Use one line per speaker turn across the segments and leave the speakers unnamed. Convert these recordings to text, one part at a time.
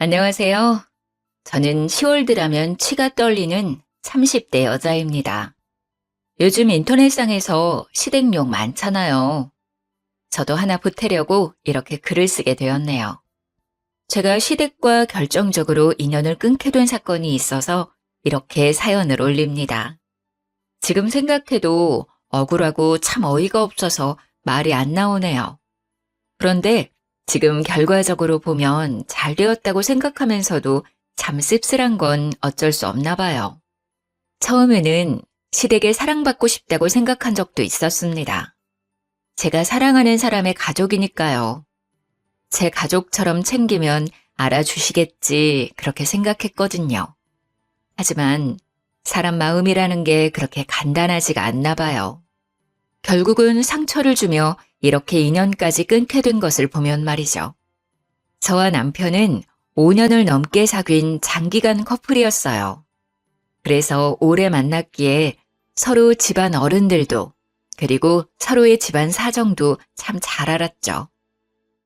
안녕하세요. 저는 10월 들하면 치가 떨리는 30대 여자입니다. 요즘 인터넷상에서 시댁욕 많잖아요. 저도 하나 보태려고 이렇게 글을 쓰게 되었네요. 제가 시댁과 결정적으로 인연을 끊게 된 사건이 있어서 이렇게 사연을 올립니다. 지금 생각해도 억울하고 참 어이가 없어서 말이 안 나오네요. 그런데 지금 결과적으로 보면 잘 되었다고 생각하면서도 참 씁쓸한 건 어쩔 수 없나 봐요. 처음에는 시댁에 사랑받고 싶다고 생각한 적도 있었습니다. 제가 사랑하는 사람의 가족이니까요. 제 가족처럼 챙기면 알아주시겠지 그렇게 생각했거든요. 하지만 사람 마음이라는 게 그렇게 간단하지가 않나 봐요. 결국은 상처를 주며 이렇게 인연까지 끊게 된 것을 보면 말이죠. 저와 남편은 5년을 넘게 사귄 장기간 커플이었어요. 그래서 오래 만났기에 서로 집안 어른들도 그리고 서로의 집안 사정도 참 잘 알았죠.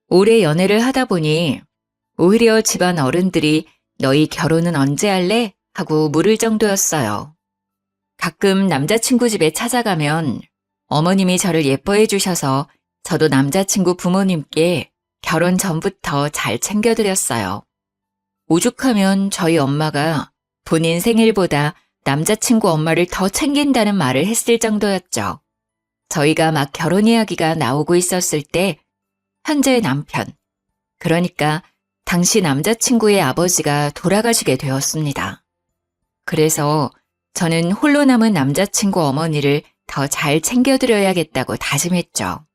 오래 연애를 하다 보니 오히려 집안 어른들이 너희 결혼은 언제 할래? 하고 물을 정도였어요. 가끔 남자친구 집에 찾아가면 어머님이 저를 예뻐해 주셔서 저도 남자친구 부모님께 결혼 전부터 잘 챙겨드렸어요. 오죽하면 저희 엄마가 본인 생일보다 남자친구 엄마를 더 챙긴다는 말을 했을 정도였죠. 저희가 막 결혼 이야기가 나오고 있었을 때 현재의 남편, 그러니까 당시 남자친구의 아버지가 돌아가시게 되었습니다. 그래서 저는 홀로 남은 남자친구 어머니를 더 잘 챙겨드려야겠다고 다짐했죠.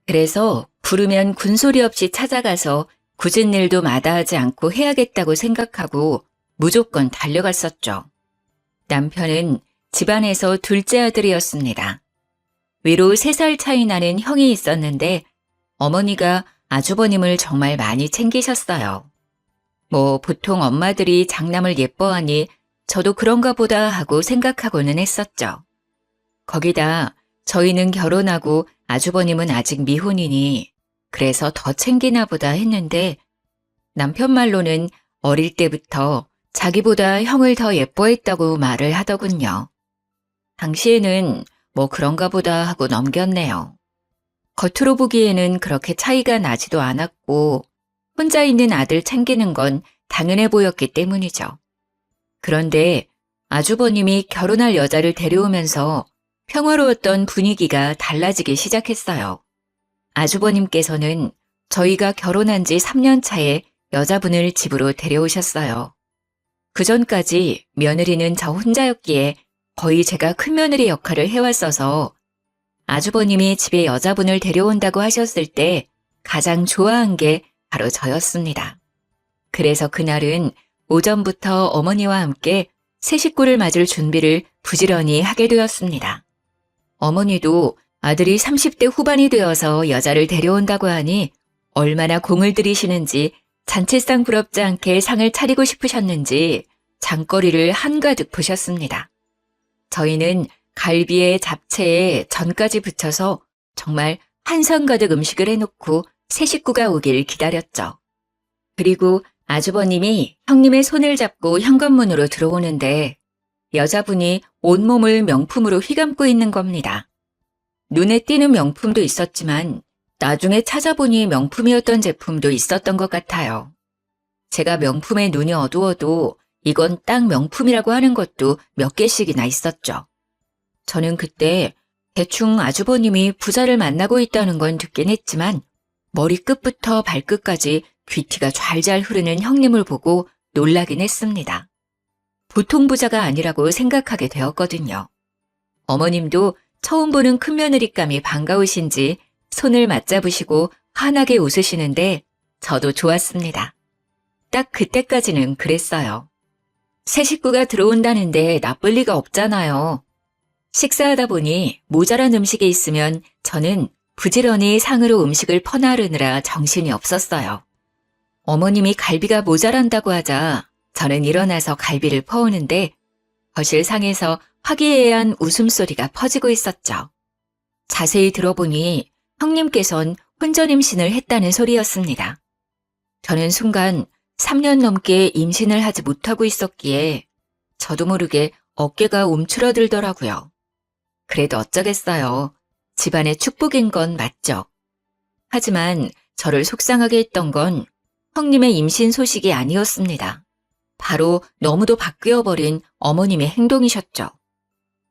그래서 부르면 군소리 없이 찾아가서 굳은 일도 마다하지 않고 해야겠다고 생각하고 무조건 달려갔었죠. 남편은 집안에서 둘째 아들이었습니다. 위로 3살 차이 나는 형이 있었는데 어머니가 아주버님을 정말 많이 챙기셨어요. 보통 엄마들이 장남을 예뻐하니 저도 그런가 보다 하고 생각하고는 했었죠. 거기다 저희는 결혼하고 아주버님은 아직 미혼이니 그래서 더 챙기나 보다 했는데 남편 말로는 어릴 때부터 자기보다 형을 더 예뻐했다고 말을 하더군요. 당시에는 그런가 보다 하고 넘겼네요. 겉으로 보기에는 그렇게 차이가 나지도 않았고 혼자 있는 아들 챙기는 건 당연해 보였기 때문이죠. 그런데 아주버님이 결혼할 여자를 데려오면서 평화로웠던 분위기가 달라지기 시작했어요. 아주버님께서는 저희가 결혼한 지 3년 차에 여자분을 집으로 데려오셨어요. 그전까지 며느리는 저 혼자였기에 거의 제가 큰며느리 역할을 해왔어서 아주버님이 집에 여자분을 데려온다고 하셨을 때 가장 좋아한 게 바로 저였습니다. 그래서 그날은 오전부터 어머니와 함께 새 식구를 맞을 준비를 부지런히 하게 되었습니다. 어머니도 아들이 30대 후반이 되어서 여자를 데려온다고 하니 얼마나 공을 들이시는지 잔치상 부럽지 않게 상을 차리고 싶으셨는지 장거리를 한가득 부셨습니다. 저희는 갈비에 잡채에 전까지 붙여서 정말 한상 가득 음식을 해놓고 새 식구가 오길 기다렸죠. 그리고 아주버님이 형님의 손을 잡고 현관문으로 들어오는데 여자분이 온몸을 명품으로 휘감고 있는 겁니다. 눈에 띄는 명품도 있었지만 나중에 찾아보니 명품이었던 제품도 있었던 것 같아요. 제가 명품에 눈이 어두워도 이건 딱 명품이라고 하는 것도 몇 개씩이나 있었죠. 저는 그때 대충 아주버님이 부자를 만나고 있다는 건 듣긴 했지만 머리끝부터 발끝까지 귀티가 좔좔 흐르는 형님을 보고 놀라긴 했습니다. 보통 부자가 아니라고 생각하게 되었거든요. 어머님도 처음 보는 큰며느리감이 반가우신지 손을 맞잡으시고 환하게 웃으시는데 저도 좋았습니다. 딱 그때까지는 그랬어요. 새 식구가 들어온다는데 나쁠 리가 없잖아요. 식사하다 보니 모자란 음식이 있으면 저는 부지런히 상으로 음식을 퍼나르느라 정신이 없었어요. 어머님이 갈비가 모자란다고 하자 저는 일어나서 갈비를 퍼오는데 거실 상에서 화기애애한 웃음소리가 퍼지고 있었죠. 자세히 들어보니 형님께선 혼전 임신을 했다는 소리였습니다. 저는 순간 3년 넘게 임신을 하지 못하고 있었기에 저도 모르게 어깨가 움츠러들더라고요. 그래도 어쩌겠어요. 집안의 축복인 건 맞죠. 하지만 저를 속상하게 했던 건 형님의 임신 소식이 아니었습니다. 바로 너무도 바뀌어버린 어머님의 행동이셨죠.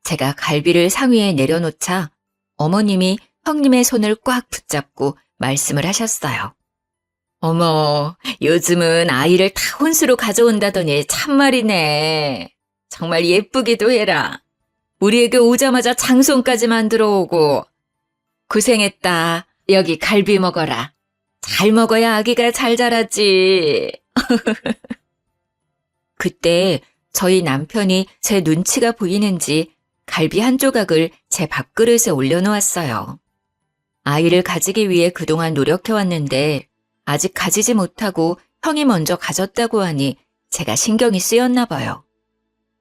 제가 갈비를 상위에 내려놓자 어머님이 형님의 손을 꽉 붙잡고 말씀을 하셨어요. 어머, 요즘은 아이를 다 혼수로 가져온다더니 참말이네. 정말 예쁘기도 해라. 우리에게 오자마자 장손까지 만들어 오고. 고생했다. 여기 갈비 먹어라. 잘 먹어야 아기가 잘 자라지. 그때 저희 남편이 제 눈치가 보이는지 갈비 한 조각을 제 밥그릇에 올려놓았어요. 아이를 가지기 위해 그동안 노력해왔는데 아직 가지지 못하고 형이 먼저 가졌다고 하니 제가 신경이 쓰였나 봐요.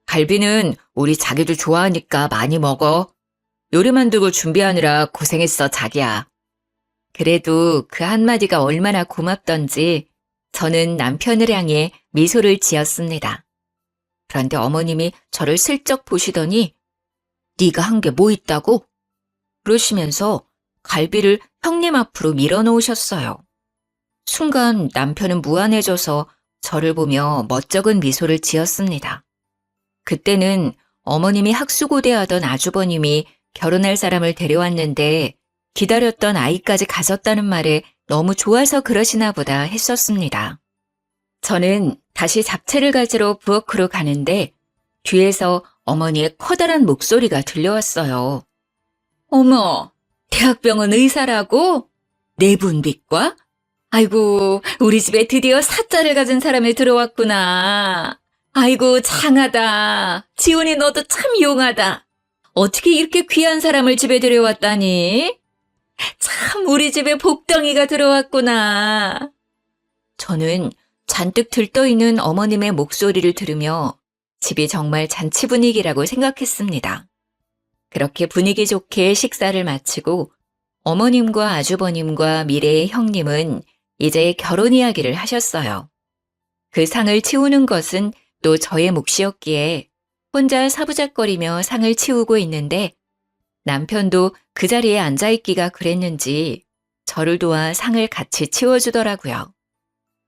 갈비는 우리 자기도 좋아하니까 많이 먹어. 요리 만들고 준비하느라 고생했어, 자기야. 그래도 그 한마디가 얼마나 고맙던지 저는 남편을 향해 미소를 지었습니다. 그런데 어머님이 저를 슬쩍 보시더니 네가 한 게 뭐 있다고? 그러시면서 갈비를 형님 앞으로 밀어놓으셨어요. 순간 남편은 무안해져서 저를 보며 멋쩍은 미소를 지었습니다. 그때는 어머님이 학수고대하던 아주버님이 결혼할 사람을 데려왔는데 기다렸던 아이까지 가졌다는 말에 너무 좋아서 그러시나 보다 했었습니다. 저는 다시 잡채를 가지러 부엌으로 가는데 뒤에서 어머니의 커다란 목소리가 들려왔어요. 어머, 대학병원 의사라고? 내분비과? 아이고, 우리 집에 드디어 사자를 가진 사람이 들어왔구나. 아이고, 장하다. 지훈이 너도 참 용하다. 어떻게 이렇게 귀한 사람을 집에 들여왔다니? 참 우리 집에 복덩이가 들어왔구나. 저는 잔뜩 들떠있는 어머님의 목소리를 들으며 집이 정말 잔치 분위기라고 생각했습니다. 그렇게 분위기 좋게 식사를 마치고 어머님과 아주버님과 미래의 형님은 이제 결혼 이야기를 하셨어요. 그 상을 치우는 것은 또 저의 몫이었기에 혼자 사부작거리며 상을 치우고 있는데 남편도 그 자리에 앉아있기가 그랬는지 저를 도와 상을 같이 치워주더라고요.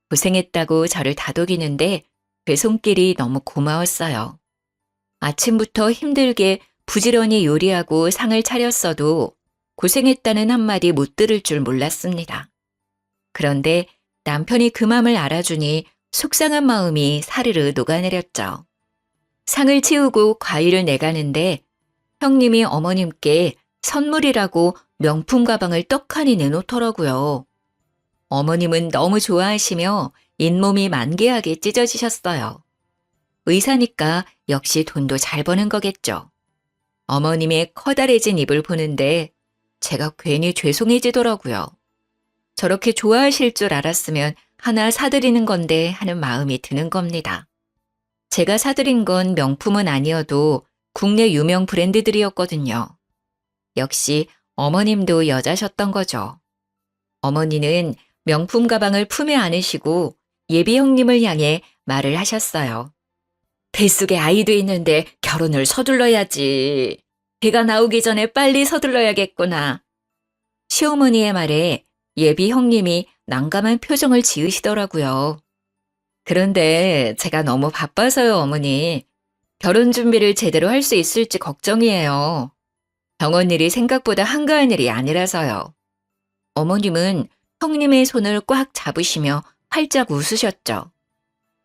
고생했다고 저를 다독이는데 그 손길이 너무 고마웠어요. 아침부터 힘들게 부지런히 요리하고 상을 차렸어도 고생했다는 한마디 못 들을 줄 몰랐습니다. 그런데 남편이 그 맘을 알아주니 속상한 마음이 사르르 녹아내렸죠. 상을 치우고 과일을 내가는데 형님이 어머님께 선물이라고 명품 가방을 떡하니 내놓더라고요. 어머님은 너무 좋아하시며 잇몸이 만개하게 찢어지셨어요. 의사니까 역시 돈도 잘 버는 거겠죠. 어머님의 커다래진 입을 보는데 제가 괜히 죄송해지더라고요. 저렇게 좋아하실 줄 알았으면 하나 사드리는 건데 하는 마음이 드는 겁니다. 제가 사드린 건 명품은 아니어도 국내 유명 브랜드들이었거든요. 역시 어머님도 여자셨던 거죠. 어머니는 명품 가방을 품에 안으시고 예비 형님을 향해 말을 하셨어요. 뱃속에 아이도 있는데 결혼을 서둘러야지. 배가 나오기 전에 빨리 서둘러야겠구나. 시어머니의 말에 예비 형님이 난감한 표정을 지으시더라고요. 그런데 제가 너무 바빠서요, 어머니. 결혼 준비를 제대로 할 수 있을지 걱정이에요. 병원 일이 생각보다 한가한 일이 아니라서요. 어머님은 형님의 손을 꽉 잡으시며 활짝 웃으셨죠.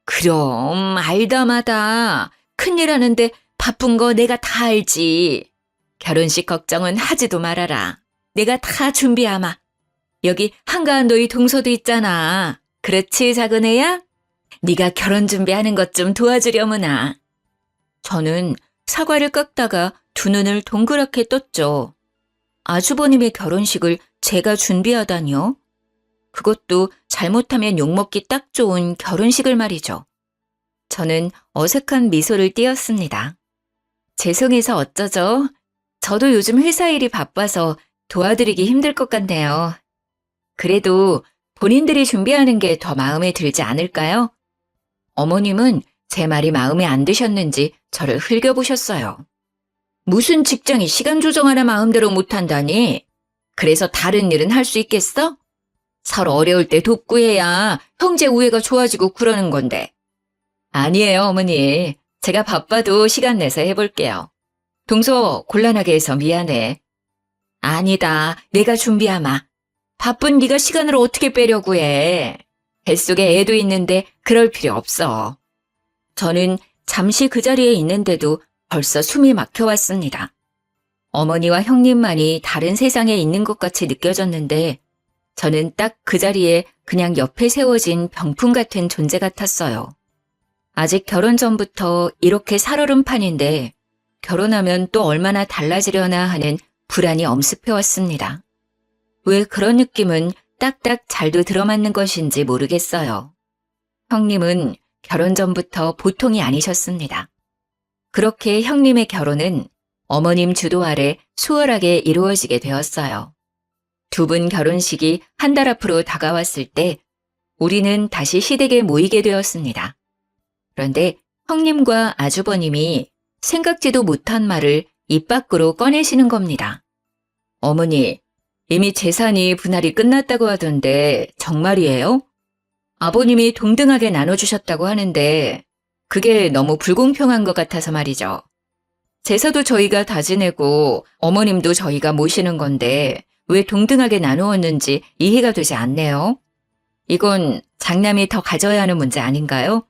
그럼 알다마다 큰일 하는데 바쁜 거 내가 다 알지. 결혼식 걱정은 하지도 말아라. 내가 다 준비하마. 여기 한가한 너희 동서도 있잖아. 그렇지, 작은 애야? 네가 결혼 준비하는 것 좀 도와주려무나. 저는 사과를 깎다가 두 눈을 동그랗게 떴죠. 아주버님의 결혼식을 제가 준비하다니요? 그것도 잘못하면 욕먹기 딱 좋은 결혼식을 말이죠. 저는 어색한 미소를 띄었습니다. 죄송해서 어쩌죠? 저도 요즘 회사 일이 바빠서 도와드리기 힘들 것 같네요. 그래도 본인들이 준비하는 게 더 마음에 들지 않을까요? 어머님은 제 말이 마음에 안 드셨는지 저를 흘겨보셨어요. 무슨 직장이 시간 조정 하나 마음대로 못한다니? 그래서 다른 일은 할 수 있겠어? 서로 어려울 때 돕고 해야 형제 우애가 좋아지고 그러는 건데. 아니에요, 어머니. 제가 바빠도 시간 내서 해볼게요. 동서 곤란하게 해서 미안해. 아니다, 내가 준비하마. 바쁜 네가 시간을 어떻게 빼려고 해. 뱃속에 애도 있는데 그럴 필요 없어. 저는 잠시 그 자리에 있는데도 벌써 숨이 막혀왔습니다. 어머니와 형님만이 다른 세상에 있는 것 같이 느껴졌는데 저는 딱 그 자리에 그냥 옆에 세워진 병풍 같은 존재 같았어요. 아직 결혼 전부터 이렇게 살얼음판인데 결혼하면 또 얼마나 달라지려나 하는 불안이 엄습해왔습니다. 왜 그런 느낌은 딱딱 잘도 들어맞는 것인지 모르겠어요. 형님은 결혼 전부터 보통이 아니셨습니다. 그렇게 형님의 결혼은 어머님 주도 아래 수월하게 이루어지게 되었어요. 두 분 결혼식이 한 달 앞으로 다가왔을 때 우리는 다시 시댁에 모이게 되었습니다. 그런데 형님과 아주버님이 생각지도 못한 말을 입 밖으로 꺼내시는 겁니다. 어머니, 이미 재산이 분할이 끝났다고 하던데 정말이에요? 아버님이 동등하게 나눠주셨다고 하는데 그게 너무 불공평한 것 같아서 말이죠. 제사도 저희가 다 지내고 어머님도 저희가 모시는 건데 왜 동등하게 나누었는지 이해가 되지 않네요. 이건 장남이 더 가져야 하는 문제 아닌가요?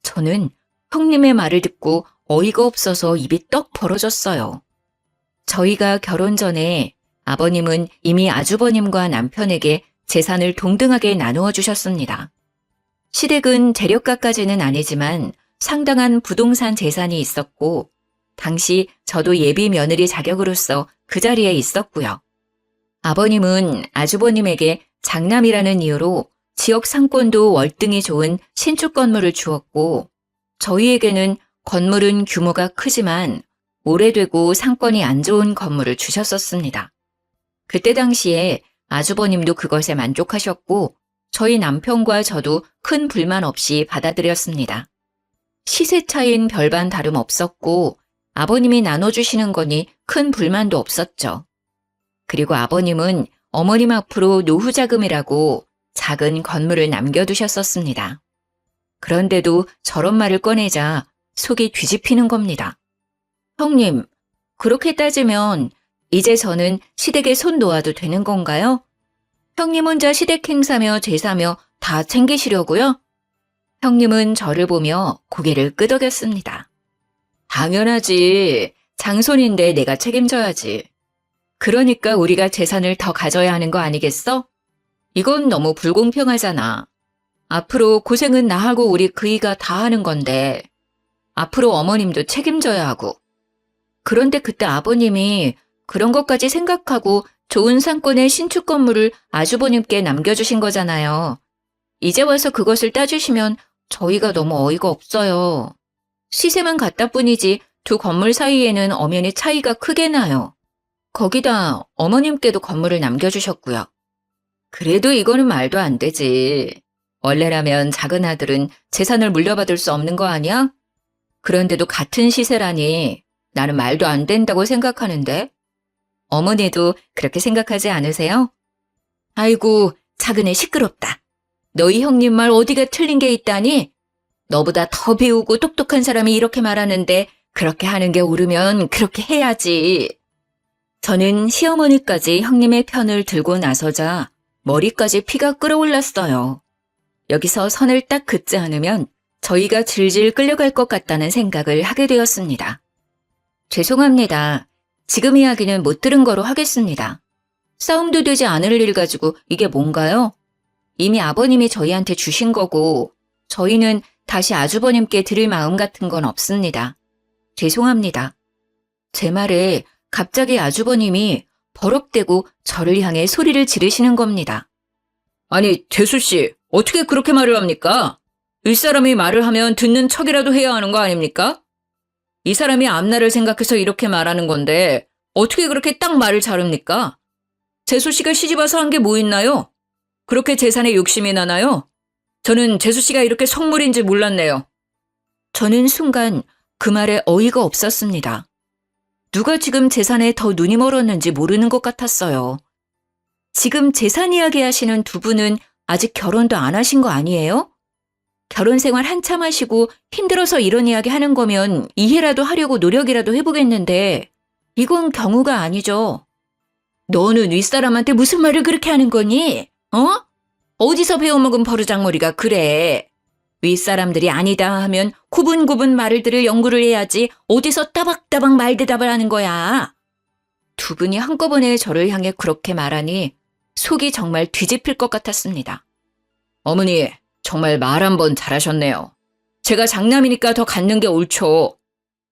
저는 형님의 말을 듣고 어이가 없어서 입이 떡 벌어졌어요. 저희가 결혼 전에 아버님은 이미 아주버님과 남편에게 재산을 동등하게 나누어 주셨습니다. 시댁은 재력가까지는 아니지만 상당한 부동산 재산이 있었고 당시 저도 예비 며느리 자격으로서 그 자리에 있었고요. 아버님은 아주버님에게 장남이라는 이유로 지역 상권도 월등히 좋은 신축 건물을 주었고 저희에게는 건물은 규모가 크지만 오래되고 상권이 안 좋은 건물을 주셨었습니다. 그때 당시에 아주버님도 그것에 만족하셨고 저희 남편과 저도 큰 불만 없이 받아들였습니다. 시세 차이는 별반 다름 없었고 아버님이 나눠주시는 거니 큰 불만도 없었죠. 그리고 아버님은 어머님 앞으로 노후자금이라고 작은 건물을 남겨두셨었습니다. 그런데도 저런 말을 꺼내자 속이 뒤집히는 겁니다. 형님, 그렇게 따지면 이제 저는 시댁에 손 놓아도 되는 건가요? 형님 혼자 시댁 행사며 제사며 다 챙기시려고요? 형님은 저를 보며 고개를 끄덕였습니다. 당연하지. 장손인데 내가 책임져야지. 그러니까 우리가 재산을 더 가져야 하는 거 아니겠어? 이건 너무 불공평하잖아. 앞으로 고생은 나하고 우리 그이가 다 하는 건데 앞으로 어머님도 책임져야 하고. 그런데 그때 아버님이 그런 것까지 생각하고 좋은 상권의 신축 건물을 아주버님께 남겨주신 거잖아요. 이제 와서 그것을 따주시면 저희가 너무 어이가 없어요. 시세만 같다 뿐이지 두 건물 사이에는 엄연히 차이가 크게 나요. 거기다 어머님께도 건물을 남겨주셨고요. 그래도 이거는 말도 안 되지. 원래라면 작은 아들은 재산을 물려받을 수 없는 거 아니야? 그런데도 같은 시세라니 나는 말도 안 된다고 생각하는데. 어머니도 그렇게 생각하지 않으세요? 아이고, 작은 애 시끄럽다. 너희 형님 말 어디가 틀린 게 있다니? 너보다 더 배우고 똑똑한 사람이 이렇게 말하는데 그렇게 하는 게 옳으면 그렇게 해야지. 저는 시어머니까지 형님의 편을 들고 나서자 머리까지 피가 끓어올랐어요. 여기서 선을 딱 긋지 않으면 저희가 질질 끌려갈 것 같다는 생각을 하게 되었습니다. 죄송합니다. 지금 이야기는 못 들은 거로 하겠습니다. 싸움도 되지 않을 일 가지고 이게 뭔가요? 이미 아버님이 저희한테 주신 거고 저희는 다시 아주버님께 드릴 마음 같은 건 없습니다. 죄송합니다. 제 말에 갑자기 아주버님이 버럭대고 저를 향해 소리를 지르시는 겁니다. 아니, 재수씨, 어떻게 그렇게 말을 합니까? 윗사람이 말을 하면 듣는 척이라도 해야 하는 거 아닙니까? 이 사람이 앞날을 생각해서 이렇게 말하는 건데 어떻게 그렇게 딱 말을 자릅니까? 재수씨가 시집와서 한 게 뭐 있나요? 그렇게 재산에 욕심이 나나요? 저는 재수 씨가 이렇게 속물인 줄 몰랐네요. 저는 순간 그 말에 어이가 없었습니다. 누가 지금 재산에 더 눈이 멀었는지 모르는 것 같았어요. 지금 재산 이야기 하시는 두 분은 아직 결혼도 안 하신 거 아니에요? 결혼 생활 한참 하시고 힘들어서 이런 이야기 하는 거면 이해라도 하려고 노력이라도 해보겠는데 이건 경우가 아니죠. 너는 윗사람한테 무슨 말을 그렇게 하는 거니? 어? 어디서 배워먹은 버르장머리가 그래. 윗사람들이 아니다 하면 구분구분 말을 들을 연구를 해야지 어디서 따박따박 말대답을 하는 거야. 두 분이 한꺼번에 저를 향해 그렇게 말하니 속이 정말 뒤집힐 것 같았습니다. 어머니, 정말 말 한 번 잘하셨네요. 제가 장남이니까 더 갖는 게 옳죠.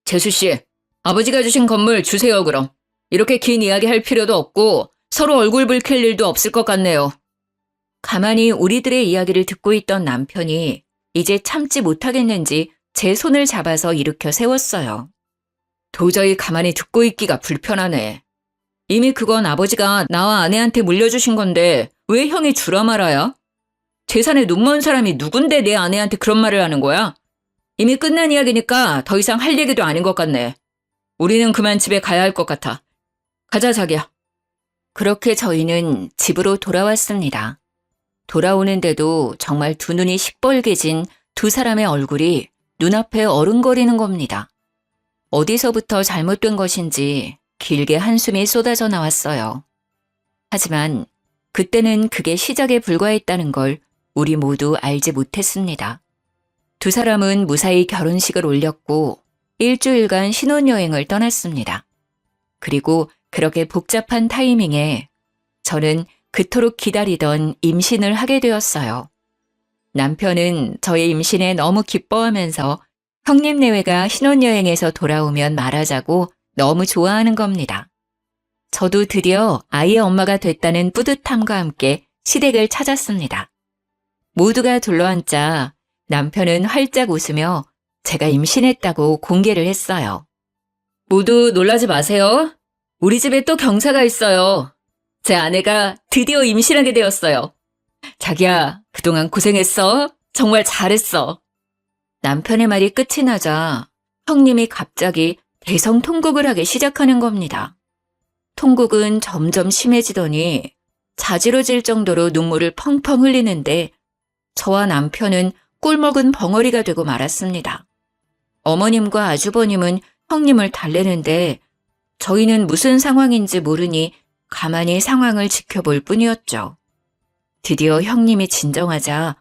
재수 씨, 아버지가 주신 건물 주세요 그럼. 이렇게 긴 이야기 할 필요도 없고 서로 얼굴 붉힐 일도 없을 것 같네요. 가만히 우리들의 이야기를 듣고 있던 남편이 이제 참지 못하겠는지 제 손을 잡아서 일으켜 세웠어요. 도저히 가만히 듣고 있기가 불편하네. 이미 그건 아버지가 나와 아내한테 물려주신 건데 왜 형이 주라 말아야? 재산에 눈먼 사람이 누군데 내 아내한테 그런 말을 하는 거야? 이미 끝난 이야기니까 더 이상 할 얘기도 아닌 것 같네. 우리는 그만 집에 가야 할 것 같아. 가자 자기야. 그렇게 저희는 집으로 돌아왔습니다. 돌아오는데도 정말 두 눈이 시뻘개진 두 사람의 얼굴이 눈앞에 어른거리는 겁니다. 어디서부터 잘못된 것인지 길게 한숨이 쏟아져 나왔어요. 하지만 그때는 그게 시작에 불과했다는 걸 우리 모두 알지 못했습니다. 두 사람은 무사히 결혼식을 올렸고 일주일간 신혼여행을 떠났습니다. 그리고 그렇게 복잡한 타이밍에 저는 그토록 기다리던 임신을 하게 되었어요. 남편은 저의 임신에 너무 기뻐하면서 형님 내외가 신혼여행에서 돌아오면 말하자고 너무 좋아하는 겁니다. 저도 드디어 아이의 엄마가 됐다는 뿌듯함과 함께 시댁을 찾았습니다. 모두가 둘러앉자 남편은 활짝 웃으며 제가 임신했다고 공개를 했어요. 모두 놀라지 마세요. 우리 집에 또 경사가 있어요. 제 아내가 드디어 임신하게 되었어요. 자기야, 그동안 고생했어. 정말 잘했어. 남편의 말이 끝이 나자 형님이 갑자기 대성통곡을 하기 시작하는 겁니다. 통곡은 점점 심해지더니 자지러질 정도로 눈물을 펑펑 흘리는데 저와 남편은 꿀먹은 벙어리가 되고 말았습니다. 어머님과 아주버님은 형님을 달래는데 저희는 무슨 상황인지 모르니 가만히 상황을 지켜볼 뿐이었죠. 드디어 형님이 진정하자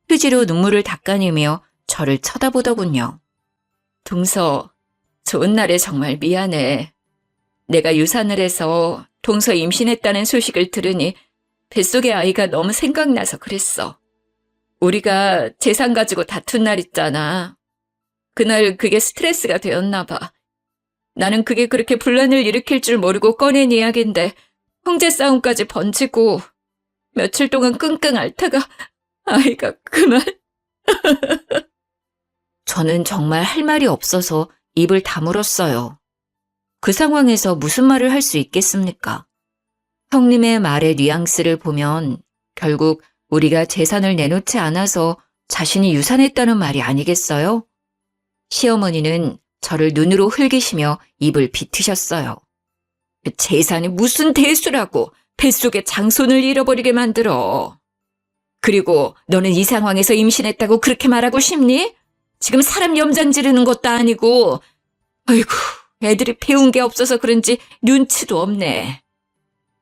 휴지로 눈물을 닦아내며 저를 쳐다보더군요. 동서, 좋은 날에 정말 미안해. 내가 유산을 해서 동서 임신했다는 소식을 들으니 뱃속의 아이가 너무 생각나서 그랬어. 우리가 재산 가지고 다툰 날 있잖아. 그날 그게 스트레스가 되었나 봐. 나는 그게 그렇게 분란을 일으킬 줄 모르고 꺼낸 이야기인데 형제 싸움까지 번지고 며칠 동안 끙끙 앓다가 아이가 그만. 저는 정말 할 말이 없어서 입을 다물었어요. 그 상황에서 무슨 말을 할 수 있겠습니까? 형님의 말의 뉘앙스를 보면 결국 우리가 재산을 내놓지 않아서 자신이 유산했다는 말이 아니겠어요? 시어머니는 저를 눈으로 흘기시며 입을 비트셨어요. 재산이 무슨 대수라고 뱃속에 장손을 잃어버리게 만들어. 그리고 너는 이 상황에서 임신했다고 그렇게 말하고 싶니? 지금 사람 염장 지르는 것도 아니고. 아이고, 애들이 배운 게 없어서 그런지 눈치도 없네.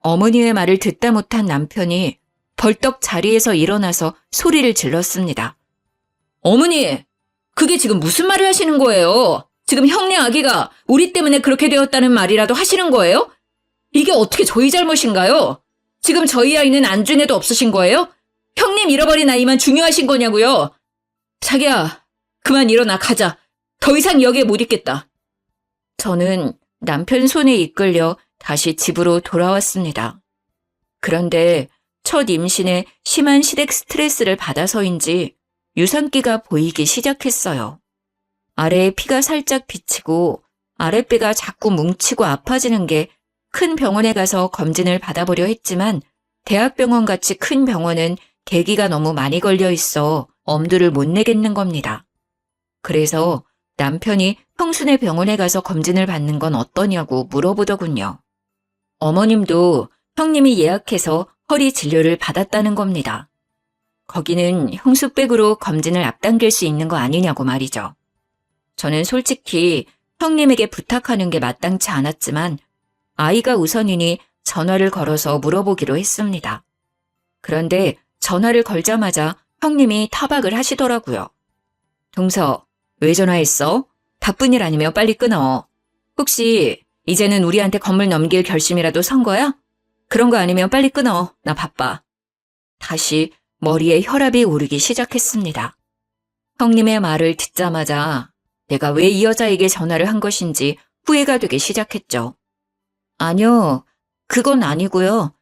어머니의 말을 듣다 못한 남편이 벌떡 자리에서 일어나서 소리를 질렀습니다. 어머니, 그게 지금 무슨 말을 하시는 거예요? 지금 형네 아기가 우리 때문에 그렇게 되었다는 말이라도 하시는 거예요? 이게 어떻게 저희 잘못인가요? 지금 저희 아이는 안중에도 없으신 거예요? 형님 잃어버린 아이만 중요하신 거냐고요? 자기야, 그만 일어나 가자. 더 이상 여기에 못 있겠다. 저는 남편 손에 이끌려 다시 집으로 돌아왔습니다. 그런데 첫 임신에 심한 시댁 스트레스를 받아서인지 유산기가 보이기 시작했어요. 아래에 피가 살짝 비치고 아랫배가 자꾸 뭉치고 아파지는 게 큰 병원에 가서 검진을 받아보려 했지만 대학병원 같이 큰 병원은 대기가 너무 많이 걸려 있어 엄두를 못 내겠는 겁니다. 그래서 남편이 형수네 병원에 가서 검진을 받는 건 어떠냐고 물어보더군요. 어머님도 형님이 예약해서 허리 진료를 받았다는 겁니다. 거기는 형수백으로 검진을 앞당길 수 있는 거 아니냐고 말이죠. 저는 솔직히 형님에게 부탁하는 게 마땅치 않았지만 아이가 우선이니 전화를 걸어서 물어보기로 했습니다. 그런데 전화를 걸자마자 형님이 타박을 하시더라고요. 동서, 왜 전화했어? 바쁜 일 아니면 빨리 끊어. 혹시 이제는 우리한테 건물 넘길 결심이라도 선 거야? 그런 거 아니면 빨리 끊어. 나 바빠. 다시 머리에 혈압이 오르기 시작했습니다. 형님의 말을 듣자마자 내가 왜 이 여자에게 전화를 한 것인지 후회가 되기 시작했죠. 아니요, 그건 아니고요.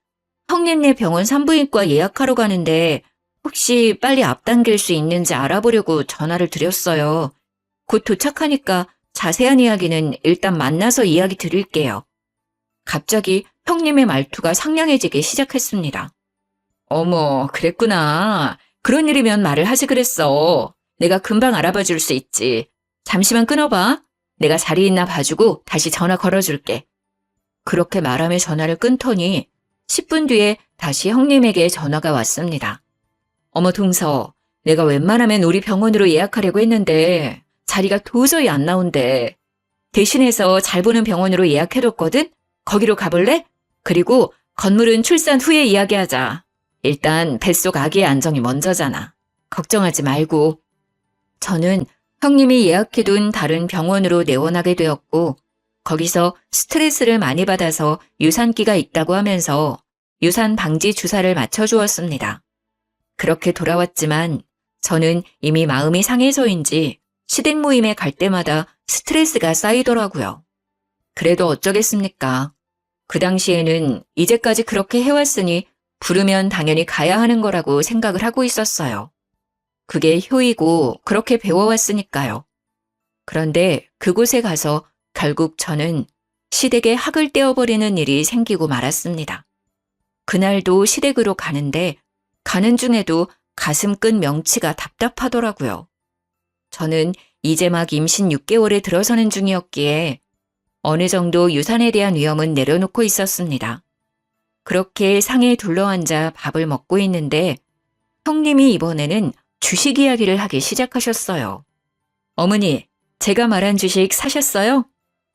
형님네 병원 산부인과 예약하러 가는데 혹시 빨리 앞당길 수 있는지 알아보려고 전화를 드렸어요. 곧 도착하니까 자세한 이야기는 일단 만나서 이야기 드릴게요. 갑자기 형님의 말투가 상냥해지기 시작했습니다. 어머, 그랬구나. 그런 일이면 말을 하지 그랬어. 내가 금방 알아봐 줄 수 있지. 잠시만 끊어봐. 내가 자리 있나 봐주고 다시 전화 걸어줄게. 그렇게 말하며 전화를 끊더니 10분 뒤에 다시 형님에게 전화가 왔습니다. 어머 동서, 내가 웬만하면 우리 병원으로 예약하려고 했는데 자리가 도저히 안 나온대. 대신해서 잘 보는 병원으로 예약해뒀거든? 거기로 가볼래? 그리고 건물은 출산 후에 이야기하자. 일단 뱃속 아기의 안정이 먼저잖아. 걱정하지 말고. 저는 형님이 예약해둔 다른 병원으로 내원하게 되었고 거기서 스트레스를 많이 받아서 유산기가 있다고 하면서 유산 방지 주사를 맞춰주었습니다. 그렇게 돌아왔지만 저는 이미 마음이 상해서인지 시댁 모임에 갈 때마다 스트레스가 쌓이더라고요. 그래도 어쩌겠습니까? 그 당시에는 이제까지 그렇게 해왔으니 부르면 당연히 가야 하는 거라고 생각을 하고 있었어요. 그게 효이고 그렇게 배워왔으니까요. 그런데 그곳에 가서 결국 저는 시댁에 학을 떼어버리는 일이 생기고 말았습니다. 그날도 시댁으로 가는데 가는 중에도 가슴 끈 명치가 답답하더라고요. 저는 이제 막 임신 6개월에 들어서는 중이었기에 어느 정도 유산에 대한 위험은 내려놓고 있었습니다. 그렇게 상에 둘러앉아 밥을 먹고 있는데 형님이 이번에는 주식 이야기를 하기 시작하셨어요. 어머니, 제가 말한 주식 사셨어요?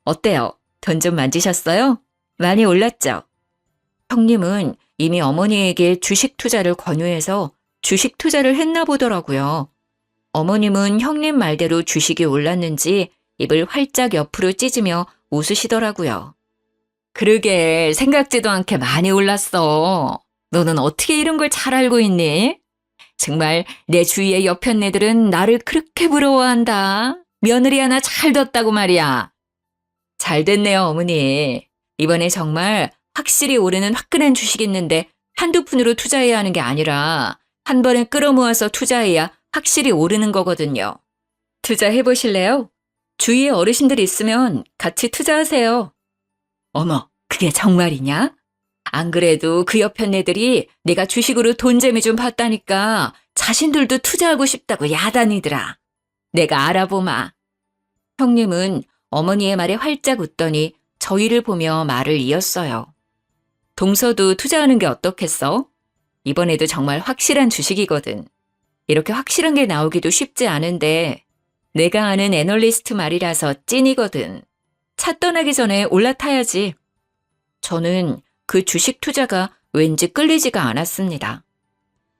어때요? 돈 좀 만지셨어요? 많이 올랐죠? 형님은 이미 어머니에게 주식 투자를 권유해서 주식 투자를 했나 보더라고요. 어머님은 형님 말대로 주식이 올랐는지 입을 활짝 옆으로 찢으며 웃으시더라고요. 그러게 생각지도 않게 많이 올랐어. 너는 어떻게 이런 걸 잘 알고 있니? 정말 내 주위의 여편네들은 나를 그렇게 부러워한다. 며느리 하나 잘 뒀다고 말이야. 잘 됐네요, 어머니. 이번에 정말 확실히 오르는 화끈한 주식 있는데 한두 푼으로 투자해야 하는 게 아니라 한 번에 끌어모아서 투자해야 확실히 오르는 거거든요. 투자해보실래요? 주위에 어르신들 있으면 같이 투자하세요. 어머, 그게 정말이냐? 안 그래도 그 여편네들이 내가 주식으로 돈재미 좀 봤다니까 자신들도 투자하고 싶다고 야단이더라. 내가 알아보마. 형님은 어머니의 말에 활짝 웃더니 저희를 보며 말을 이었어요. 동서도 투자하는 게 어떻겠어? 이번에도 정말 확실한 주식이거든. 이렇게 확실한 게 나오기도 쉽지 않은데 내가 아는 애널리스트 말이라서 찐이거든. 차 떠나기 전에 올라타야지. 저는 그 주식 투자가 왠지 끌리지가 않았습니다.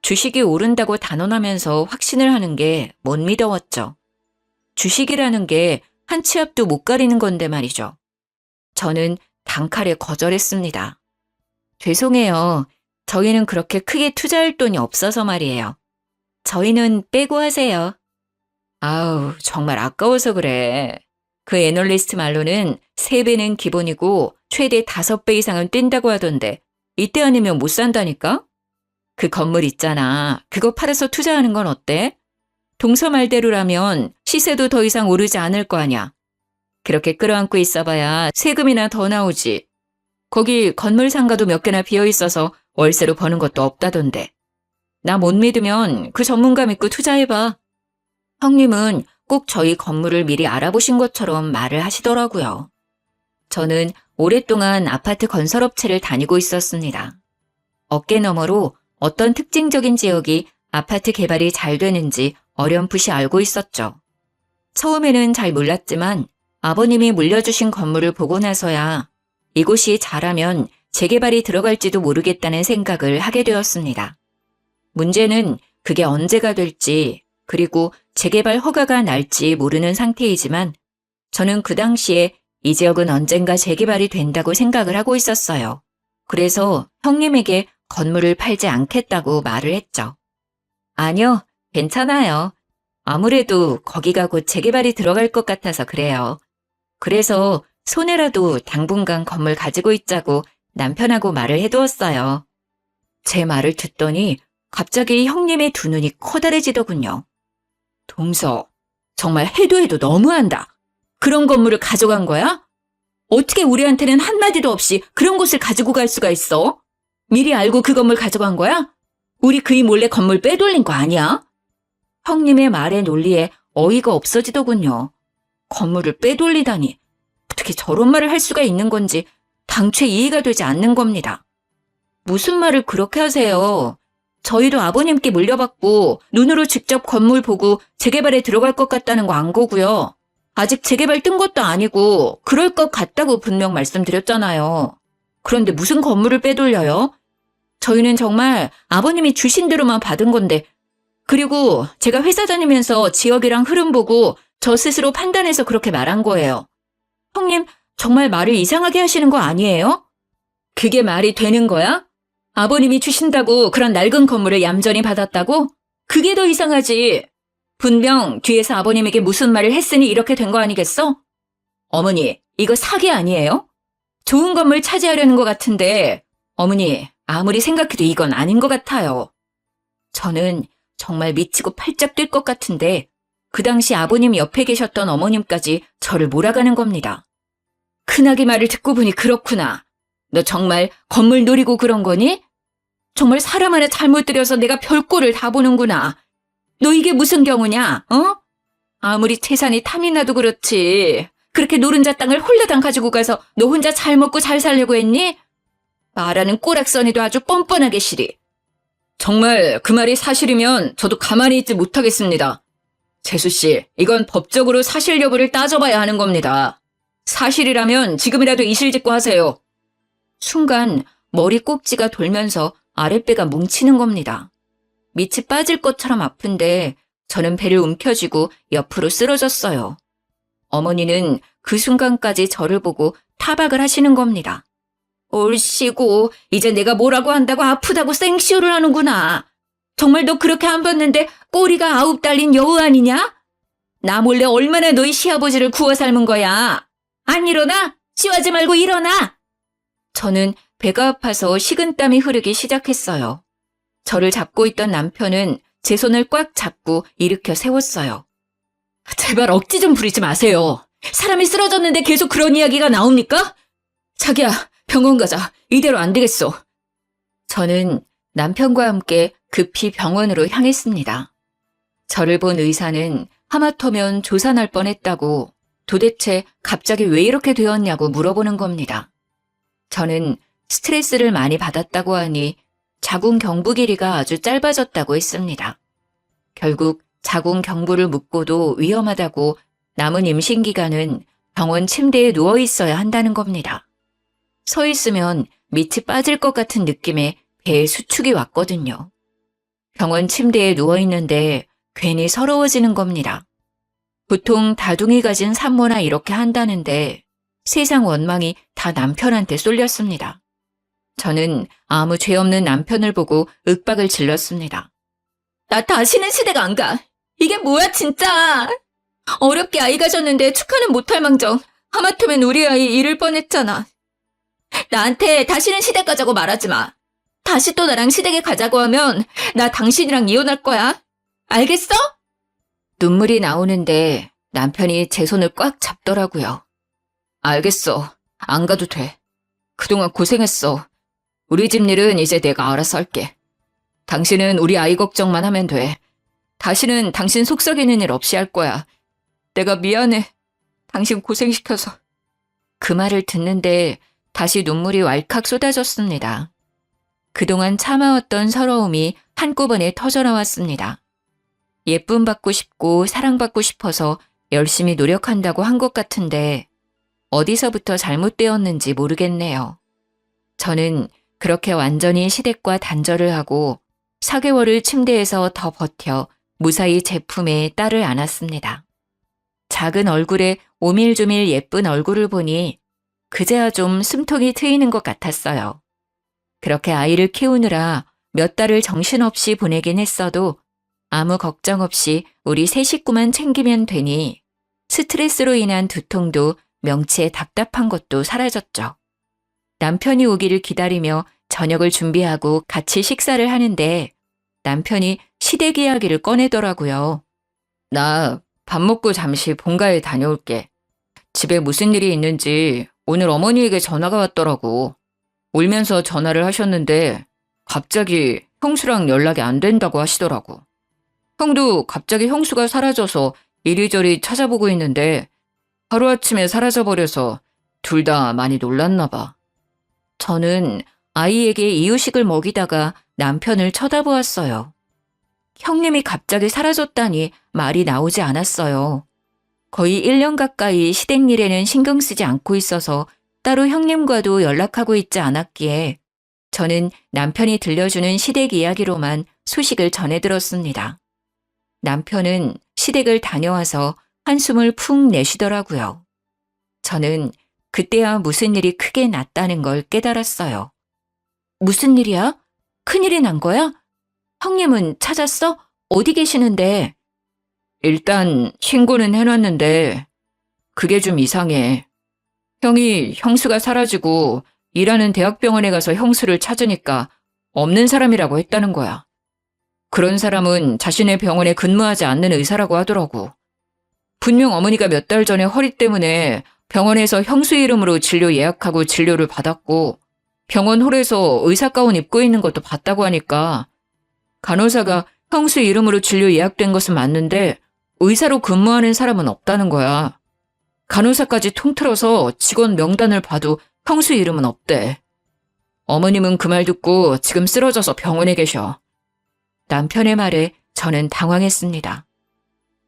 주식이 오른다고 단언하면서 확신을 하는 게 못 믿어왔죠. 주식이라는 게 한 치 앞도 못 가리는 건데 말이죠. 저는 단칼에 거절했습니다. 죄송해요. 저희는 그렇게 크게 투자할 돈이 없어서 말이에요. 저희는 빼고 하세요. 아우, 정말 아까워서 그래. 그 애널리스트 말로는 3배는 기본이고 최대 5배 이상은 뛴다고 하던데 이때 아니면 못 산다니까? 그 건물 있잖아. 그거 팔아서 투자하는 건 어때? 동서 말대로라면 시세도 더 이상 오르지 않을 거 아냐. 그렇게 끌어안고 있어봐야 세금이나 더 나오지. 거기 건물 상가도 몇 개나 비어있어서 월세로 버는 것도 없다던데. 나 못 믿으면 그 전문가 믿고 투자해봐. 형님은 꼭 저희 건물을 미리 알아보신 것처럼 말을 하시더라고요. 저는 오랫동안 아파트 건설업체를 다니고 있었습니다. 어깨너머로 어떤 특징적인 지역이 아파트 개발이 잘 되는지 어렴풋이 알고 있었죠. 처음에는 잘 몰랐지만 아버님이 물려주신 건물을 보고 나서야 이곳이 잘하면 재개발이 들어갈지도 모르겠다는 생각을 하게 되었습니다. 문제는 그게 언제가 될지 그리고 재개발 허가가 날지 모르는 상태이지만 저는 그 당시에 이 지역은 언젠가 재개발이 된다고 생각을 하고 있었어요. 그래서 형님에게 건물을 팔지 않겠다고 말을 했죠. 아니요, 괜찮아요. 아무래도 거기가 곧 재개발이 들어갈 것 같아서 그래요. 그래서 손해라도 당분간 건물 가지고 있자고 남편하고 말을 해두었어요. 제 말을 듣더니 갑자기 형님의 두 눈이 커다래지더군요. 동서, 정말 해도 너무한다. 그런 건물을 가져간 거야? 어떻게 우리한테는 한마디도 없이 그런 곳을 가지고 갈 수가 있어? 미리 알고 그 건물 가져간 거야? 우리 그이 몰래 건물 빼돌린 거 아니야? 형님의 말에 논리에 어이가 없어지더군요. 건물을 빼돌리다니 어떻게 저런 말을 할 수가 있는 건지 당최 이해가 되지 않는 겁니다. 무슨 말을 그렇게 하세요? 저희도 아버님께 물려받고 눈으로 직접 건물 보고 재개발에 들어갈 것 같다는 거 안 거고요. 아직 재개발 뜬 것도 아니고 그럴 것 같다고 분명 말씀드렸잖아요. 그런데 무슨 건물을 빼돌려요? 저희는 정말 아버님이 주신 대로만 받은 건데 그리고 제가 회사 다니면서 지역이랑 흐름 보고 저 스스로 판단해서 그렇게 말한 거예요. 형님 정말 말을 이상하게 하시는 거 아니에요? 그게 말이 되는 거야? 아버님이 주신다고 그런 낡은 건물을 얌전히 받았다고? 그게 더 이상하지. 분명 뒤에서 아버님에게 무슨 말을 했으니 이렇게 된 거 아니겠어? 어머니, 이거 사기 아니에요? 좋은 건물 차지하려는 것 같은데 어머니, 아무리 생각해도 이건 아닌 것 같아요. 저는 정말 미치고 팔짝 뛸 것 같은데 그 당시 아버님 옆에 계셨던 어머님까지 저를 몰아가는 겁니다. 큰아기 말을 듣고 보니 그렇구나. 너 정말 건물 노리고 그런 거니? 정말 사람 하나 잘못 들여서 내가 별꼴을 다 보는구나. 너 이게 무슨 경우냐, 어? 아무리 재산이 탐이 나도 그렇지. 그렇게 노른자 땅을 홀라당 가지고 가서 너 혼자 잘 먹고 잘 살려고 했니? 말하는 꼬락서니도 아주 뻔뻔하게 시리. 정말 그 말이 사실이면 저도 가만히 있지 못하겠습니다. 재수 씨, 이건 법적으로 사실 여부를 따져봐야 하는 겁니다. 사실이라면 지금이라도 이실직고 하세요. 순간 머리 꼭지가 돌면서 아랫배가 뭉치는 겁니다. 밑이 빠질 것처럼 아픈데 저는 배를 움켜쥐고 옆으로 쓰러졌어요. 어머니는 그 순간까지 저를 보고 타박을 하시는 겁니다. 옳시고 이제 내가 뭐라고 한다고 아프다고 생쇼를 하는구나. 정말 너 그렇게 안 봤는데 꼬리가 9 달린 여우 아니냐? 나 몰래 얼마나 너희 시아버지를 구워 삶은 거야. 안 일어나? 씨하지 말고 일어나. 저는 배가 아파서 식은땀이 흐르기 시작했어요. 저를 잡고 있던 남편은 제 손을 꽉 잡고 일으켜 세웠어요. 제발 억지 좀 부리지 마세요. 사람이 쓰러졌는데 계속 그런 이야기가 나옵니까? 자기야, 병원 가자. 이대로 안 되겠어. 저는 남편과 함께 급히 병원으로 향했습니다. 저를 본 의사는 하마터면 조산할 뻔했다고 도대체 갑자기 왜 이렇게 되었냐고 물어보는 겁니다. 저는 스트레스를 많이 받았다고 하니 자궁 경부 길이가 아주 짧아졌다고 했습니다. 결국 자궁 경부를 묶고도 위험하다고 남은 임신 기간은 병원 침대에 누워 있어야 한다는 겁니다. 서 있으면 밑이 빠질 것 같은 느낌에 배에 수축이 왔거든요. 병원 침대에 누워 있는데 괜히 서러워지는 겁니다. 보통 다둥이 가진 산모나 이렇게 한다는데 세상 원망이 다 남편한테 쏠렸습니다. 저는 아무 죄 없는 남편을 보고 윽박을 질렀습니다. 나 다시는 시댁 안 가. 이게 뭐야 진짜. 어렵게 아이 가졌는데 축하는 못할 망정 하마터면 우리 아이 잃을 뻔했잖아. 나한테 다시는 시댁 가자고 말하지 마. 다시 또 나랑 시댁에 가자고 하면 나 당신이랑 이혼할 거야. 알겠어? 눈물이 나오는데 남편이 제 손을 꽉 잡더라고요. 알겠어. 안 가도 돼. 그동안 고생했어. 우리 집 일은 이제 내가 알아서 할게. 당신은 우리 아이 걱정만 하면 돼. 다시는 당신 속썩이는 일 없이 할 거야. 내가 미안해. 당신 고생시켜서. 그 말을 듣는데 다시 눈물이 왈칵 쏟아졌습니다. 그동안 참아왔던 서러움이 한꺼번에 터져나왔습니다. 예쁨 받고 싶고 사랑받고 싶어서 열심히 노력한다고 한 것 같은데 어디서부터 잘못되었는지 모르겠네요. 저는 그렇게 완전히 시댁과 단절을 하고 4개월을 침대에서 더 버텨 무사히 제 품에 딸을 안았습니다. 작은 얼굴에 오밀조밀 예쁜 얼굴을 보니 그제야 좀 숨통이 트이는 것 같았어요. 그렇게 아이를 키우느라 몇 달을 정신없이 보내긴 했어도 아무 걱정 없이 우리 세 식구만 챙기면 되니 스트레스로 인한 두통도 명치에 답답한 것도 사라졌죠. 남편이 오기를 기다리며 저녁을 준비하고 같이 식사를 하는데 남편이 시댁 이야기를 꺼내더라고요. 나 밥 먹고 잠시 본가에 다녀올게. 집에 무슨 일이 있는지 오늘 어머니에게 전화가 왔더라고. 울면서 전화를 하셨는데 갑자기 형수랑 연락이 안 된다고 하시더라고. 형도 갑자기 형수가 사라져서 이리저리 찾아보고 있는데 하루아침에 사라져버려서 둘 다 많이 놀랐나 봐. 저는 아이에게 이유식을 먹이다가 남편을 쳐다보았어요. 형님이 갑자기 사라졌다니 말이 나오지 않았어요. 거의 1년 가까이 시댁 일에는 신경 쓰지 않고 있어서 따로 형님과도 연락하고 있지 않았기에 저는 남편이 들려주는 시댁 이야기로만 소식을 전해 들었습니다. 남편은 시댁을 다녀와서 한숨을 푹 내쉬더라고요. 저는 그때야 무슨 일이 크게 났다는 걸 깨달았어요. 무슨 일이야? 큰일이 난 거야? 형님은 찾았어? 어디 계시는데? 일단 신고는 해놨는데 그게 좀 이상해. 형이 형수가 사라지고 일하는 대학병원에 가서 형수를 찾으니까 없는 사람이라고 했다는 거야. 그런 사람은 자신의 병원에 근무하지 않는 의사라고 하더라고. 분명 어머니가 몇 달 전에 허리 때문에 병원에서 형수 이름으로 진료 예약하고 진료를 받았고 병원 홀에서 의사 가운 입고 있는 것도 봤다고 하니까 간호사가 형수 이름으로 진료 예약된 것은 맞는데 의사로 근무하는 사람은 없다는 거야. 간호사까지 통틀어서 직원 명단을 봐도 형수 이름은 없대. 어머님은 그 말 듣고 지금 쓰러져서 병원에 계셔. 남편의 말에 저는 당황했습니다.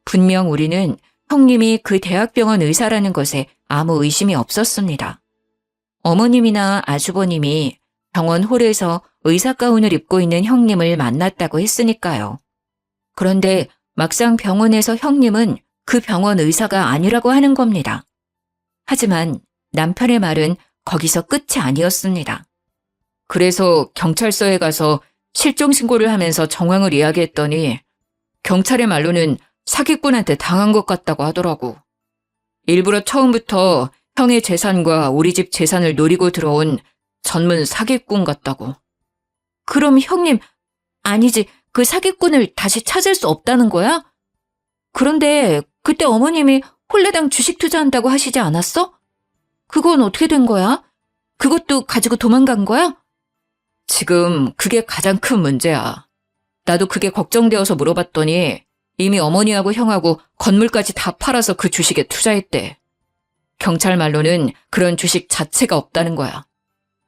분명 우리는 형님이 그 대학병원 의사라는 것에 아무 의심이 없었습니다. 어머님이나 아주버님이 병원 홀에서 의사 가운을 입고 있는 형님을 만났다고 했으니까요. 그런데 막상 병원에서 형님은 그 병원 의사가 아니라고 하는 겁니다. 하지만 남편의 말은 거기서 끝이 아니었습니다. 그래서 경찰서에 가서 실종 신고를 하면서 정황을 이야기했더니 경찰의 말로는 사기꾼한테 당한 것 같다고 하더라고. 일부러 처음부터 형의 재산과 우리 집 재산을 노리고 들어온 전문 사기꾼 같다고. 그럼 형님, 아니지, 그 사기꾼을 다시 찾을 수 없다는 거야? 그런데 그때 어머님이 홀레당 주식 투자한다고 하시지 않았어? 그건 어떻게 된 거야? 그것도 가지고 도망간 거야? 지금 그게 가장 큰 문제야. 나도 그게 걱정되어서 물어봤더니 이미 어머니하고 형하고 건물까지 다 팔아서 그 주식에 투자했대. 경찰 말로는 그런 주식 자체가 없다는 거야.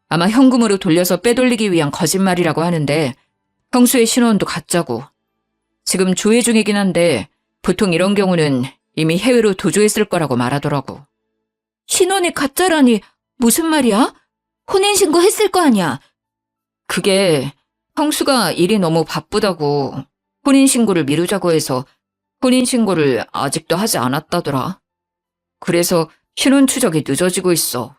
아마 현금으로 돌려서 빼돌리기 위한 거짓말이라고 하는데 형수의 신원도 가짜고. 지금 조회 중이긴 한데 보통 이런 경우는 이미 해외로 도주했을 거라고 말하더라고. 신원이 가짜라니 무슨 말이야? 혼인신고 했을 거 아니야? 그게 형수가 일이 너무 바쁘다고 혼인신고를 미루자고 해서 혼인신고를 아직도 하지 않았다더라. 그래서 신원 추적이 늦어지고 있어.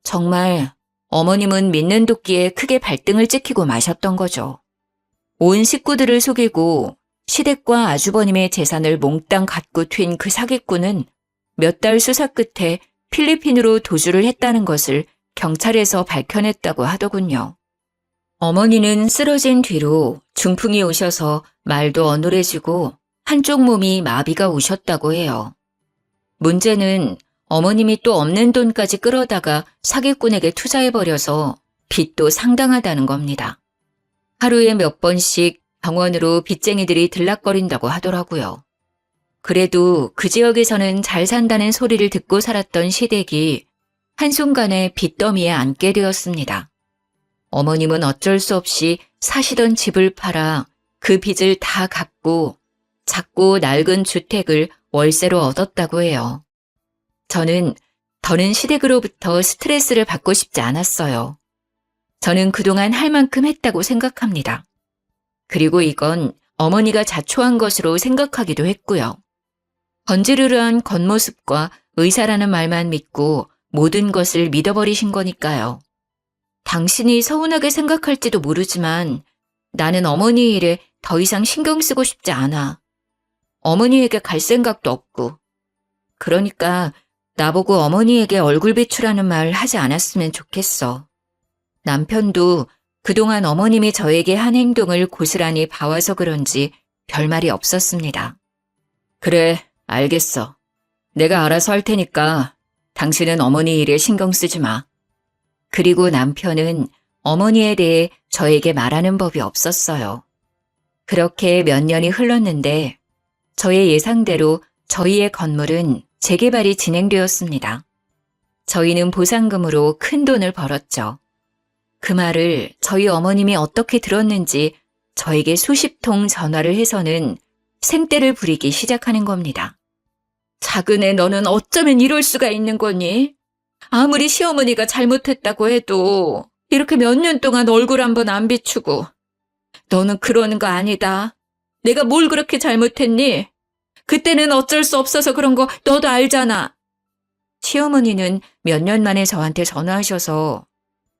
정말 어머님은 믿는 도끼에 크게 발등을 찍히고 마셨던 거죠. 온 식구들을 속이고 시댁과 아주버님의 재산을 몽땅 갖고 튄 그 사기꾼은 몇 달 수사 끝에 필리핀으로 도주를 했다는 것을 경찰에서 밝혀냈다고 하더군요. 어머니는 쓰러진 뒤로 중풍이 오셔서 말도 어눌해지고 한쪽 몸이 마비가 오셨다고 해요. 문제는 어머님이 또 없는 돈까지 끌어다가 사기꾼에게 투자해버려서 빚도 상당하다는 겁니다. 하루에 몇 번씩 병원으로 빚쟁이들이 들락거린다고 하더라고요. 그래도 그 지역에서는 잘 산다는 소리를 듣고 살았던 시댁이 한순간에 빚더미에 앉게 되었습니다. 어머님은 어쩔 수 없이 사시던 집을 팔아 그 빚을 다 갚고 작고 낡은 주택을 월세로 얻었다고 해요. 저는 더는 시댁으로부터 스트레스를 받고 싶지 않았어요. 저는 그동안 할 만큼 했다고 생각합니다. 그리고 이건 어머니가 자초한 것으로 생각하기도 했고요. 번지르르한 겉모습과 의사라는 말만 믿고 모든 것을 믿어버리신 거니까요. 당신이 서운하게 생각할지도 모르지만 나는 어머니 일에 더 이상 신경 쓰고 싶지 않아. 어머니에게 갈 생각도 없고. 그러니까 나보고 어머니에게 얼굴 비추라는 말 하지 않았으면 좋겠어. 남편도 그동안 어머님이 저에게 한 행동을 고스란히 봐와서 그런지 별말이 없었습니다. 그래, 알겠어. 내가 알아서 할 테니까 당신은 어머니 일에 신경 쓰지 마. 그리고 남편은 어머니에 대해 저에게 말하는 법이 없었어요. 그렇게 몇 년이 흘렀는데 저의 예상대로 저희의 건물은 재개발이 진행되었습니다. 저희는 보상금으로 큰 돈을 벌었죠. 그 말을 저희 어머님이 어떻게 들었는지 저에게 수십 통 전화를 해서는 생떼를 부리기 시작하는 겁니다. 작은 애 너는 어쩌면 이럴 수가 있는 거니? 아무리 시어머니가 잘못했다고 해도 이렇게 몇 년 동안 얼굴 한번 안 비추고. 너는 그러는 거 아니다. 내가 뭘 그렇게 잘못했니? 그때는 어쩔 수 없어서 그런 거 너도 알잖아. 시어머니는 몇 년 만에 저한테 전화하셔서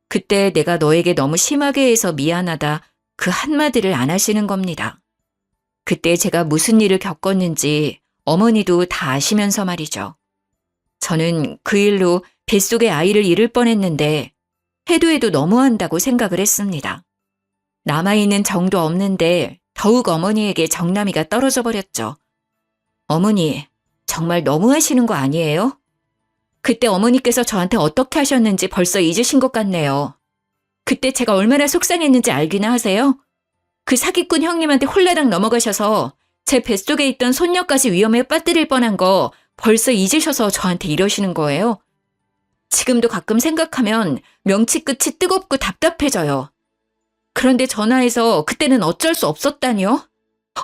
그때 내가 너에게 너무 심하게 해서 미안하다 그 한마디를 안 하시는 겁니다. 그때 제가 무슨 일을 겪었는지 어머니도 다 아시면서 말이죠. 저는 그 일로 뱃속에 아이를 잃을 뻔했는데 해도 너무한다고 생각을 했습니다. 남아있는 정도 없는데 더욱 어머니에게 정남이가 떨어져 버렸죠. 어머니, 정말 너무하시는 거 아니에요? 그때 어머니께서 저한테 어떻게 하셨는지 벌써 잊으신 것 같네요. 그때 제가 얼마나 속상했는지 알기나 하세요? 그 사기꾼 형님한테 홀라당 넘어가셔서 제 뱃속에 있던 손녀까지 위험에 빠뜨릴 뻔한 거 벌써 잊으셔서 저한테 이러시는 거예요? 지금도 가끔 생각하면 명치 끝이 뜨겁고 답답해져요. 그런데 전화해서 그때는 어쩔 수 없었다니요?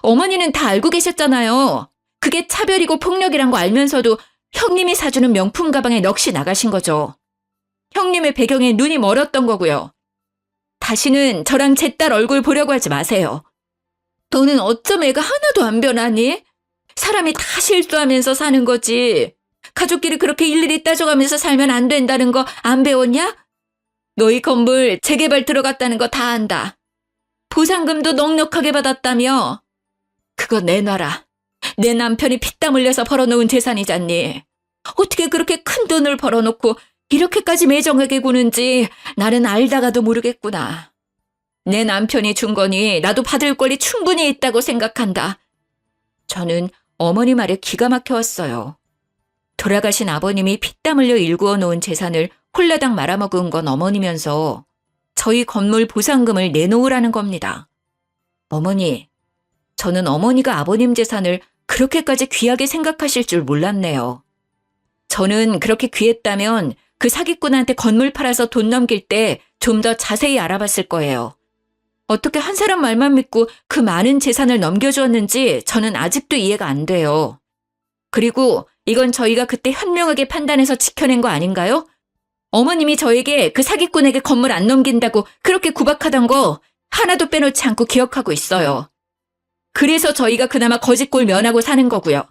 어머니는 다 알고 계셨잖아요. 그게 차별이고 폭력이란 거 알면서도 형님이 사주는 명품 가방에 넋이 나가신 거죠. 형님의 배경에 눈이 멀었던 거고요. 다시는 저랑 제 딸 얼굴 보려고 하지 마세요. 너는 어쩜 애가 하나도 안 변하니? 사람이 다 실수하면서 사는 거지. 가족끼리 그렇게 일일이 따져가면서 살면 안 된다는 거 안 배웠냐? 너희 건물 재개발 들어갔다는 거 다 안다. 보상금도 넉넉하게 받았다며. 그거 내놔라. 내 남편이 피땀 흘려서 벌어놓은 재산이잖니. 어떻게 그렇게 큰 돈을 벌어놓고 이렇게까지 매정하게 구는지 나는 알다가도 모르겠구나. 내 남편이 준 거니 나도 받을 권리 충분히 있다고 생각한다. 저는 어머니 말에 기가 막혀왔어요. 돌아가신 아버님이 피땀 흘려 일구어 놓은 재산을 홀라당 말아먹은 건 어머니면서 저희 건물 보상금을 내놓으라는 겁니다. 어머니, 저는 어머니가 아버님 재산을 그렇게까지 귀하게 생각하실 줄 몰랐네요. 저는 그렇게 귀했다면 그 사기꾼한테 건물 팔아서 돈 넘길 때 좀 더 자세히 알아봤을 거예요. 어떻게 한 사람 말만 믿고 그 많은 재산을 넘겨주었는지 저는 아직도 이해가 안 돼요. 그리고 이건 저희가 그때 현명하게 판단해서 지켜낸 거 아닌가요? 어머님이 저에게 그 사기꾼에게 건물 안 넘긴다고 그렇게 구박하던 거 하나도 빼놓지 않고 기억하고 있어요. 그래서 저희가 그나마 거짓골 면하고 사는 거고요.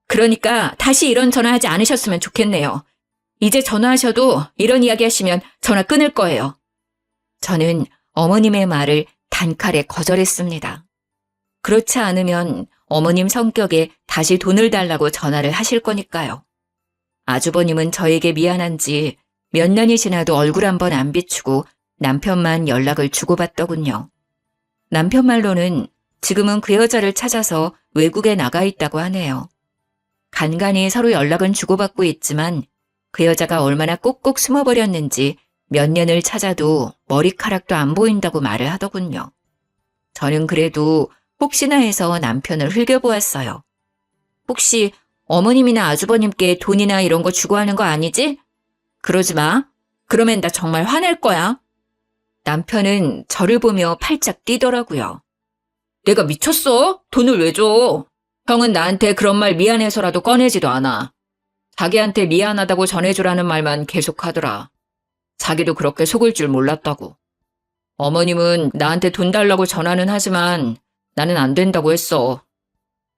그러니까 다시 이런 전화하지 않으셨으면 좋겠네요. 이제 전화하셔도 이런 이야기 하시면 전화 끊을 거예요. 저는 어머님의 말을 단칼에 거절했습니다. 그렇지 않으면 어머님 성격에 다시 돈을 달라고 전화를 하실 거니까요. 아주버님은 저에게 미안한지 몇 년이 지나도 얼굴 한 번 안 비추고 남편만 연락을 주고받더군요. 남편 말로는 지금은 그 여자를 찾아서 외국에 나가 있다고 하네요. 간간히 서로 연락은 주고받고 있지만 그 여자가 얼마나 꼭꼭 숨어버렸는지 몇 년을 찾아도 머리카락도 안 보인다고 말을 하더군요. 저는 그래도 혹시나 해서 남편을 흘겨보았어요. 혹시 어머님이나 아주버님께 돈이나 이런 거 주고 하는 거 아니지? 그러지 마. 그러면 나 정말 화낼 거야. 남편은 저를 보며 팔짝 뛰더라고요. 내가 미쳤어? 돈을 왜 줘? 형은 나한테 그런 말 미안해서라도 꺼내지도 않아. 자기한테 미안하다고 전해주라는 말만 계속하더라. 자기도 그렇게 속을 줄 몰랐다고. 어머님은 나한테 돈 달라고 전화는 하지만 나는 안 된다고 했어.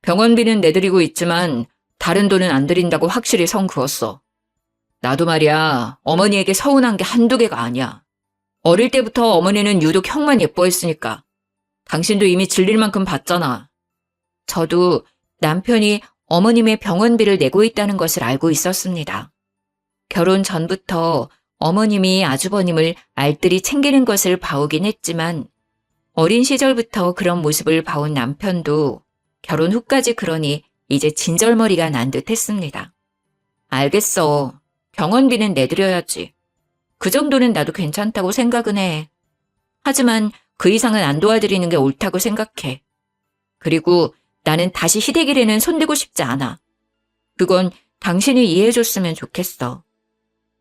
병원비는 내드리고 있지만 다른 돈은 안 드린다고 확실히 선 그었어. 나도 말이야, 어머니에게 서운한 게 한두 개가 아니야. 어릴 때부터 어머니는 유독 형만 예뻐했으니까. 당신도 이미 질릴 만큼 봤잖아. 저도 남편이 어머님의 병원비를 내고 있다는 것을 알고 있었습니다. 결혼 전부터 어머님이 아주버님을 알뜰히 챙기는 것을 봐오긴 했지만 어린 시절부터 그런 모습을 봐온 남편도 결혼 후까지 그러니 이제 진절머리가 난 듯 했습니다. 알겠어. 병원비는 내드려야지. 그 정도는 나도 괜찮다고 생각은 해. 하지만 그 이상은 안 도와드리는 게 옳다고 생각해. 그리고 나는 다시 시댁일에는 손대고 싶지 않아. 그건 당신이 이해해줬으면 좋겠어.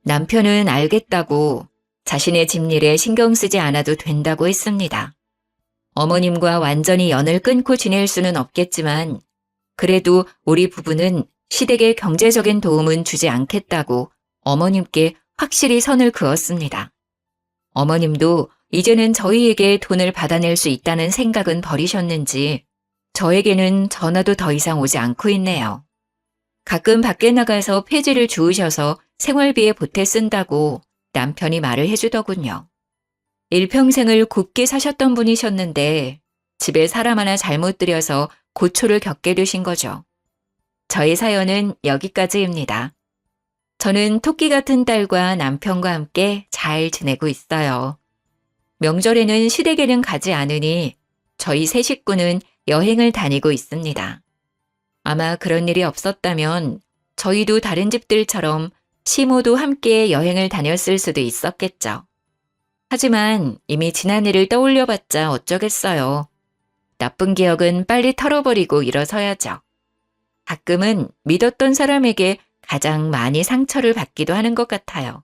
남편은 알겠다고 자신의 집일에 신경 쓰지 않아도 된다고 했습니다. 어머님과 완전히 연을 끊고 지낼 수는 없겠지만 그래도 우리 부부는 시댁에 경제적인 도움은 주지 않겠다고 어머님께 확실히 선을 그었습니다. 어머님도 이제는 저희에게 돈을 받아낼 수 있다는 생각은 버리셨는지 저에게는 전화도 더 이상 오지 않고 있네요. 가끔 밖에 나가서 폐지를 주우셔서 생활비에 보태 쓴다고 남편이 말을 해주더군요. 일평생을 곱게 사셨던 분이셨는데 집에 사람 하나 잘못 들여서 고초를 겪게 되신 거죠. 저의 사연은 여기까지입니다. 저는 토끼 같은 딸과 남편과 함께 잘 지내고 있어요. 명절에는 시댁에는 가지 않으니 저희 세 식구는 여행을 다니고 있습니다. 아마 그런 일이 없었다면 저희도 다른 집들처럼 시모도 함께 여행을 다녔을 수도 있었겠죠. 하지만 이미 지난 일을 떠올려봤자 어쩌겠어요. 나쁜 기억은 빨리 털어버리고 일어서야죠. 가끔은 믿었던 사람에게 가장 많이 상처를 받기도 하는 것 같아요.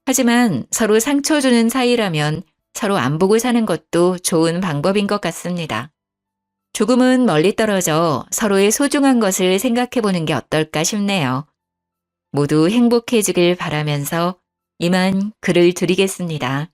하지만 서로 상처 주는 사이라면 서로 안 보고 사는 것도 좋은 방법인 것 같습니다. 조금은 멀리 떨어져 서로의 소중한 것을 생각해 보는 게 어떨까 싶네요. 모두 행복해지길 바라면서 이만 글을 드리겠습니다.